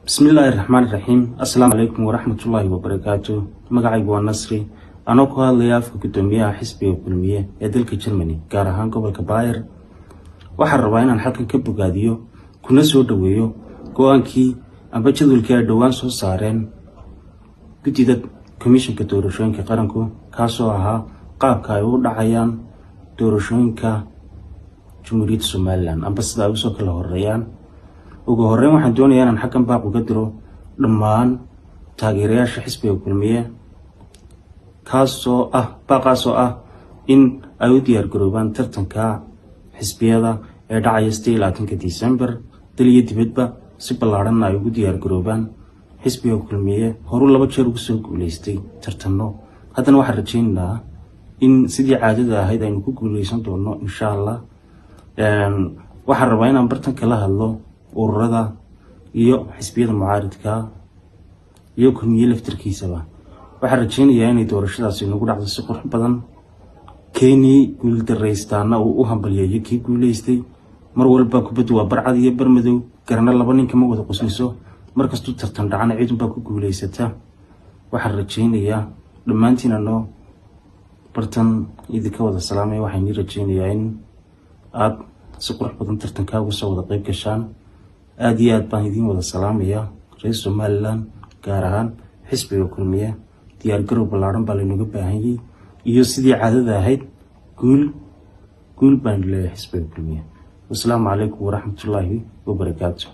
بسم الله الرحمن الرحيم السلام عليكم ورحمة الله وبركاته مقعي بوان نصري أنا كوها ليافك كتوميها حسبي وكلمية يدلك جرماني قارهان قبل كباير waxaan rabaa inaan xalkan ka bogaadiyo kuna soo dhaweeyo go'aankii amba jadwalkii ay dhawaan soo saareen guddiga komishanka doorashooyinka qaranku kaasoo ahaa qaabka ay u dhacayaan doorashooyinka Jamhuuriyadda Somaliland amba sida ay usoo kala horeeyaan ugu horreyn waxaan doonayaa inaan xalkan baaq uga diro dhammaan taageerayaasha xisbiga kulmiye baaqaasoo ah in ay u diyaar garoobaan tartanka xisbiyada ee dhacaya 16 December daliya dibadba si ballaaran ay ugu diyaar garoobaan xisbiga kulmiye horu laba jeer ugu soo guuleystay tartanno haddana waxaan rajaynaynaa in sidii caadada ahayd aynu ku guuleysan doono insha Allah waxaan rabaa inaan bartanka la hadlo ururada iyo xisbiyada mucaaridka iyo kulmiye laftirkiisaba waxaan rajaynayaa inay doorashadaasi nagu dhacdo si qurux badan Keni guul dareystaana uu u hambalyeeyay kii guuleystay mar walba kubaddu waa barcad iyo barmadow garana laba nin kama wada qosniso markastuu tartan dhacana ciidan baa ku guuleysata waxaan rajaynayaa dhammaantiin anoo bartan idinka wada salaamay waxaan rajaynayaa in aad si qurux badan tartanka uga soo wada qayb gashaan aad iyo aad baan idin wada salaamayaa reer Somaliland gaar ahaan xisbiga kulmiye diyaar garow ballaaran baa looga baahan yahay iyo sidii caadada ahayd guul baan leeyahay xisbiga kulmiye. Wassalaamu calaykum waraxmatullaahi wabarakaatuh.